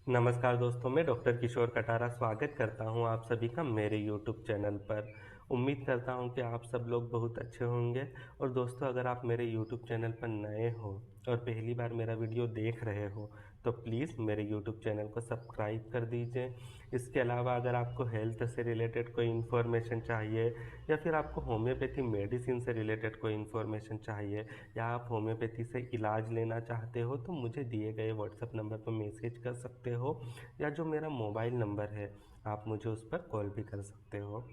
नमस्कार दोस्तों, मैं डॉक्टर किशोर कटारा स्वागत करता हूं आप सभी का मेरे यूट्यूब चैनल पर। उम्मीद करता हूं कि आप सब लोग बहुत अच्छे होंगे। और दोस्तों, अगर आप मेरे यूट्यूब चैनल पर नए हो और पहली बार मेरा वीडियो देख रहे हो तो प्लीज़ मेरे यूट्यूब चैनल को सब्सक्राइब कर दीजिए। इसके अलावा अगर आपको हेल्थ से रिलेटेड कोई इन्फॉर्मेशन चाहिए या फिर आपको होम्योपैथी मेडिसिन से रिलेटेड कोई इन्फॉर्मेशन चाहिए या आप होम्योपैथी से इलाज लेना चाहते हो तो मुझे दिए गए व्हाट्सएप नंबर पर मैसेज कर सकते हो या जो मेरा मोबाइल नंबर है आप मुझे उस पर कॉल भी कर सकते हो।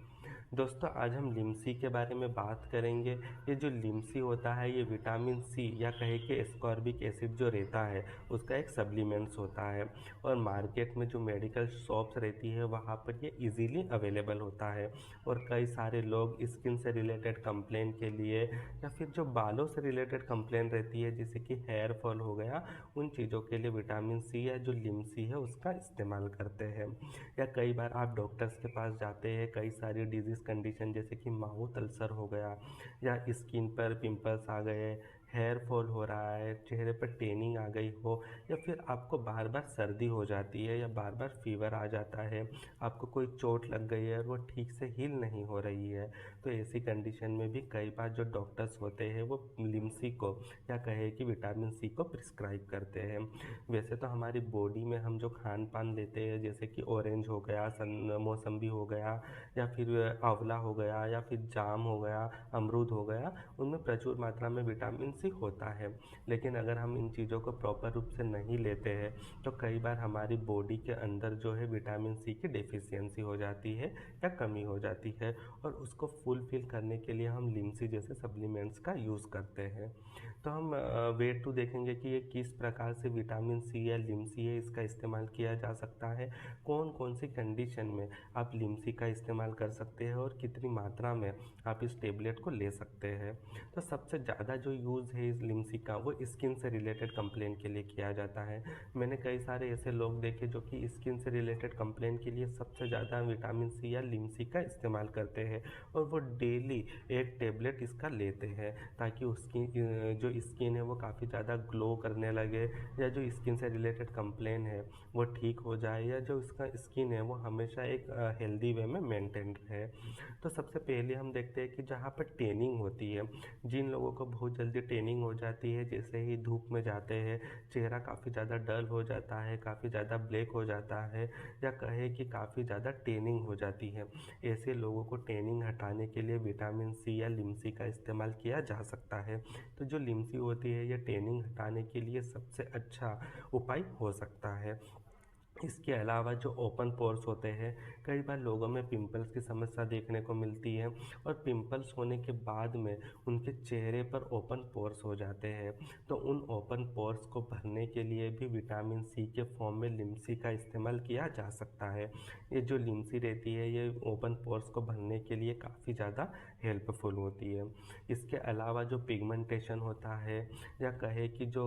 दोस्तों, आज हम लिमसी के बारे में बात करेंगे। ये जो लिमसी होता है ये विटामिन सी या कहे कि एस्कॉर्बिक एसिड जो रहता है उसका एक सप्लीमेंट्स होता है और मार्केट में जो मेडिकल शॉप्स रहती है वहाँ पर ये इजीली अवेलेबल होता है। और कई सारे लोग स्किन से रिलेटेड कंप्लेन के लिए या फिर जो बालों से रिलेटेड कंप्लेन रहती है जैसे कि हेयर फॉल हो गया, उन चीज़ों के लिए विटामिन सी या जो लिमसी है उसका इस्तेमाल करते हैं। या कई बार आप डॉक्टर्स के पास जाते हैं कई सारी डिजीज़ कंडीशन जैसे कि माउथ अल्सर हो गया या स्किन पर पिंपल्स आ गए, हेयर फॉल हो रहा है, चेहरे पर टेनिंग आ गई हो या फिर आपको बार बार सर्दी हो जाती है या बार बार फीवर आ जाता है, आपको कोई चोट लग गई है और वो ठीक से हील नहीं हो रही है, तो ऐसी कंडीशन में भी कई बार जो डॉक्टर्स होते हैं वो लिमसी को या कहे कि विटामिन सी को प्रिस्क्राइब करते हैं। वैसे तो हमारी बॉडी में हम जो खान पान लेते हैं जैसे कि ऑरेंज हो गया, मौसम्बी हो गया या फिर आंवला हो गया या फिर जाम हो गया, अमरूद हो गया, उनमें प्रचुर मात्रा में विटामिन सी होता है। लेकिन अगर हम इन चीज़ों को प्रॉपर रूप से नहीं लेते हैं तो कई बार हमारी बॉडी के अंदर जो है विटामिन सी की डेफिशिएंसी हो जाती है या कमी हो जाती है और उसको फुलफिल करने के लिए हम लिमसी जैसे सप्लीमेंट्स का यूज़ करते हैं। तो हम वे टू देखेंगे कि ये किस प्रकार से विटामिन सी या लिमसी है इसका इस्तेमाल किया जा सकता है, कौन कौन सी कंडीशन में आप लिमसी का इस्तेमाल कर सकते हैं और कितनी मात्रा में आप इस टेबलेट को ले सकते हैं। तो सबसे ज़्यादा जो यूज़ है इस लिमसी का वो स्किन से रिलेटेड कंप्लेन के लिए किया जाता है। मैंने कई सारे ऐसे लोग देखे जो कि स्किन से रिलेटेड कंप्लेन के लिए सबसे ज़्यादा विटामिन सी या लिमसी का इस्तेमाल करते हैं और वो डेली एक टेबलेट इसका लेते हैं ताकि उसकी जो स्किन है वो काफ़ी ज़्यादा ग्लो करने लगे या जो स्किन से रिलेटेड कंप्लेन है वो ठीक हो जाए या जो उसका स्किन है वो हमेशा एक हेल्दी वे में मेंटेन रहे। तो सबसे पहले हम देखते हैं कि जहाँ पर टेनिंग होती है, जिन लोगों को बहुत जल्दी टेनिंग हो जाती है, जैसे ही धूप में जाते हैं चेहरा काफ़ी ज़्यादा डल हो जाता है, काफ़ी ज़्यादा ब्लैक हो जाता है या कहे कि काफ़ी ज़्यादा टेनिंग हो जाती है, ऐसे लोगों को टेनिंग हटाने के लिए विटामिन सी या लिमसी का इस्तेमाल किया जा सकता है। तो जो लिमसी होती है ये टेनिंग हटाने के लिए सबसे अच्छा उपाय हो सकता है। इसके अलावा जो ओपन पोर्स होते हैं, कई बार लोगों में पिंपल्स की समस्या देखने को मिलती है और पिंपल्स होने के बाद में उनके चेहरे पर ओपन पोर्स हो जाते हैं, तो उन ओपन पोर्स को भरने के लिए भी विटामिन सी के फॉर्म में लिमसी का इस्तेमाल किया जा सकता है। ये जो लिमसी रहती है ये ओपन पोर्स को भरने के लिए काफ़ी ज़्यादा हेल्पफुल होती है। इसके अलावा जो पिगमेंटेशन होता है या कहे कि जो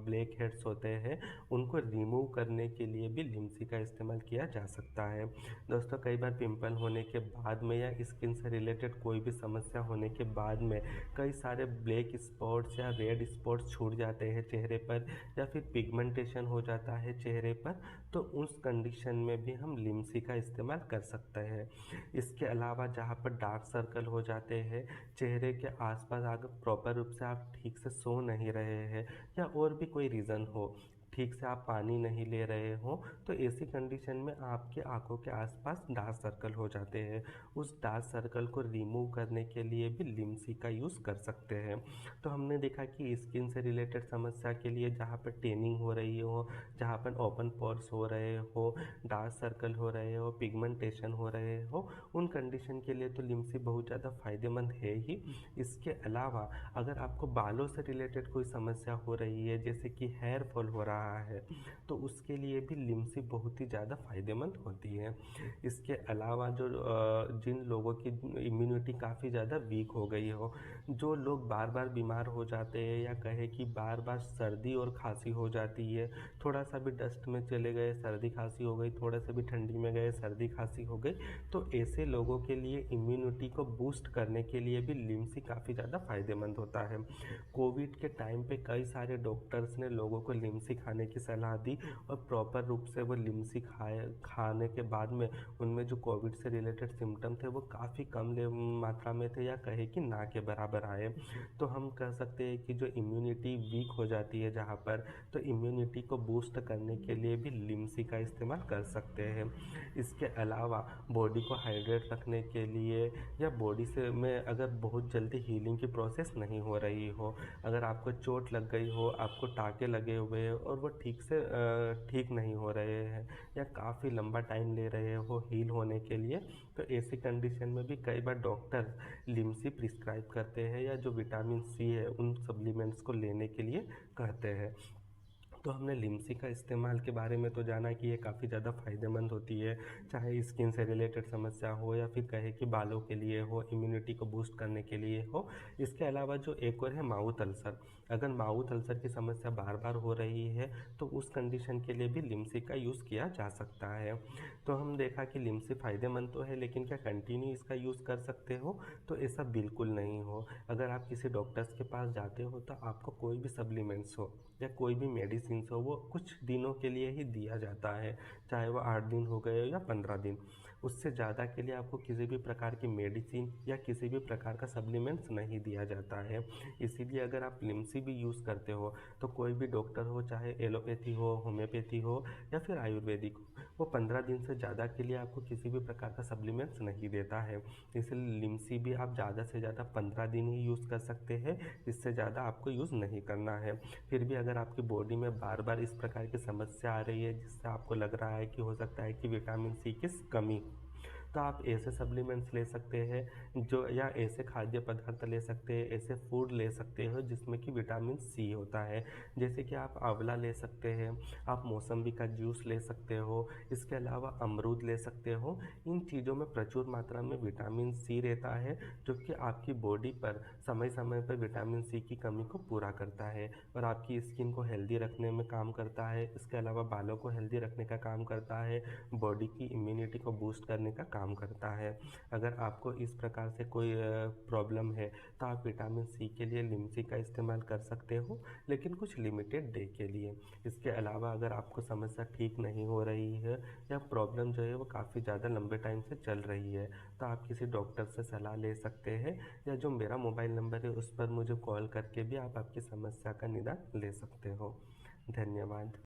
ब्लैक हेड्स होते हैं उनको रिमूव करने के लिए भी लिमसी का इस्तेमाल किया जा सकता है। दोस्तों, कई बार पिंपल होने के बाद में या स्किन से रिलेटेड कोई भी समस्या होने के बाद में कई सारे ब्लैक स्पॉट्स या रेड स्पॉट्स छूट जाते हैं चेहरे पर या फिर पिगमेंटेशन हो जाता है चेहरे पर, तो उस कंडीशन में भी हम लिमसी का इस्तेमाल कर सकते हैं। इसके अलावा जहाँ पर डार्क सर्कल हो जाते हैं चेहरे के आसपास, अगर प्रॉपर रूप से आप ठीक से सो नहीं रहे हैं या और भी कोई रीज़न हो, ठीक से आप पानी नहीं ले रहे हो, तो ऐसी कंडीशन में आपके आंखों के आसपास डार्क सर्कल हो जाते हैं। उस डार्क सर्कल को रिमूव करने के लिए भी लिमसी का यूज़ कर सकते हैं। तो हमने देखा कि स्किन से रिलेटेड समस्या के लिए जहाँ पर टेनिंग हो रही हो, जहाँ पर ओपन पोर्स हो रहे हो, डार्क सर्कल हो रहे हो, पिगमेंटेशन हो रहे हो, उन कंडीशन के लिए तो लिमसी बहुत ज़्यादा फ़ायदेमंद है ही। इसके अलावा अगर आपको बालों से रिलेटेड कोई समस्या हो रही है जैसे कि हेयर फॉल हो रहा है तो उसके लिए भी लिमसी बहुत ही ज़्यादा फ़ायदेमंद होती है। इसके अलावा जो जिन लोगों की इम्यूनिटी काफ़ी ज़्यादा वीक हो गई हो, जो लोग बार बार बीमार हो जाते हैं या कहे कि बार बार सर्दी और खांसी हो जाती है, थोड़ा सा भी डस्ट में चले गए सर्दी खांसी हो गई, थोड़ा सा भी ठंडी में गए सर्दी खांसी हो गई, तो ऐसे लोगों के लिए इम्यूनिटी को बूस्ट करने के लिए भी लिमसी काफ़ी ज़्यादा फ़ायदेमंद होता है। कोविड के टाइम पे कई सारे डॉक्टर्स ने लोगों को लिमसी खाने की सलाह दी और प्रॉपर रूप से वो लिमसी खाने के बाद में उनमें जो कोविड से रिलेटेड सिम्टम थे वो काफ़ी कम मात्रा में थे, या कहे कि ना के बराबर आए। तो हम कह सकते हैं कि जो इम्यूनिटी वीक हो जाती है जहाँ पर, तो इम्यूनिटी को बूस्ट करने के लिए भी लिमसी का इस्तेमाल कर सकते हैं। इसके अलावा बॉडी को हाइड्रेट रखने के लिए, या बॉडी से में अगर बहुत जल्दी हीलिंग की प्रोसेस नहीं हो रही हो, अगर आपको चोट लग गई हो, आपको टाँके लगे हुए हैं और वो ठीक से ठीक नहीं हो रहे हैं, या काफ़ी लंबा टाइम ले रहे हो हील होने के लिए, तो ऐसी कंडीशन में भी कई बार डॉक्टर लिमसी प्रिस्क्राइब करते हैं, या जो विटामिन सी है उन सप्लीमेंट्स को लेने के लिए कहते हैं। तो हमने लिमसी का इस्तेमाल के बारे में तो जाना कि ये काफ़ी ज़्यादा फ़ायदेमंद होती है, चाहे स्किन से रिलेटेड समस्या हो या फिर कहे कि बालों के लिए हो, इम्यूनिटी को बूस्ट करने के लिए हो। इसके अलावा जो एक और है माउथ अल्सर, अगर माउथ अल्सर की समस्या बार बार हो रही है तो उस कंडीशन के लिए भी लिमसी का यूज़ किया जा सकता है। तो हम देखा कि लिमसी फ़ायदेमंद तो है, लेकिन क्या कंटिन्यू इसका यूज़ कर सकते हो? तो ऐसा बिल्कुल नहीं हो। अगर आप किसी डॉक्टर्स के पास जाते हो तो आपको कोई भी सप्लीमेंट्स हो या कोई भी मेडिसिन हो, वो कुछ दिनों के लिए ही दिया जाता है, चाहे वो 8 दिन हो गए या 15 दिन। उससे ज़्यादा के लिए आपको किसी भी प्रकार की मेडिसिन या किसी भी प्रकार का सप्लीमेंट्स नहीं दिया जाता है। इसीलिए अगर आप लिमसी भी यूज़ करते हो तो कोई भी डॉक्टर हो, चाहे एलोपैथी हो, होम्योपैथी हो या फिर आयुर्वेदिक हो, वो 15 दिन से ज़्यादा के लिए आपको किसी भी प्रकार का सप्लीमेंट्स नहीं देता है। इसलिए लिमसी भी आप ज़्यादा से ज़्यादा 15 दिन ही यूज़ कर सकते हैं, इससे ज़्यादा आपको यूज़ नहीं करना है। फिर भी अगर आपकी बॉडी में बार बार इस प्रकार की समस्या आ रही है जिससे आपको लग रहा है कि हो सकता है कि विटामिन सी की कमी, तो आप ऐसे सप्लीमेंट्स ले सकते हैं जो, या ऐसे खाद्य पदार्थ ले सकते हैं, ऐसे फूड ले सकते हो जिसमें कि विटामिन सी होता है। जैसे कि आप आंवला ले सकते हैं, आप मौसम्बी का जूस ले सकते हो, इसके अलावा अमरूद ले सकते हो। इन चीज़ों में प्रचुर मात्रा में विटामिन सी रहता है, जो कि आपकी बॉडी पर समय समय पर विटामिन सी की कमी को पूरा करता है और आपकी स्किन को हेल्दी रखने में काम करता है। इसके अलावा बालों को हेल्दी रखने का काम करता है, बॉडी की इम्यूनिटी को बूस्ट करने का काम करता है। अगर आपको इस प्रकार से कोई प्रॉब्लम है तो आप विटामिन सी के लिए लिमसी का इस्तेमाल कर सकते हो, लेकिन कुछ लिमिटेड डे के लिए। इसके अलावा अगर आपको समस्या ठीक नहीं हो रही है या प्रॉब्लम जो है वो काफ़ी ज़्यादा लंबे टाइम से चल रही है, तो आप किसी डॉक्टर से सलाह ले सकते हैं, या जो मेरा मोबाइल नंबर है उस पर मुझे कॉल करके भी आप आपकी समस्या का निदान ले सकते हो। धन्यवाद।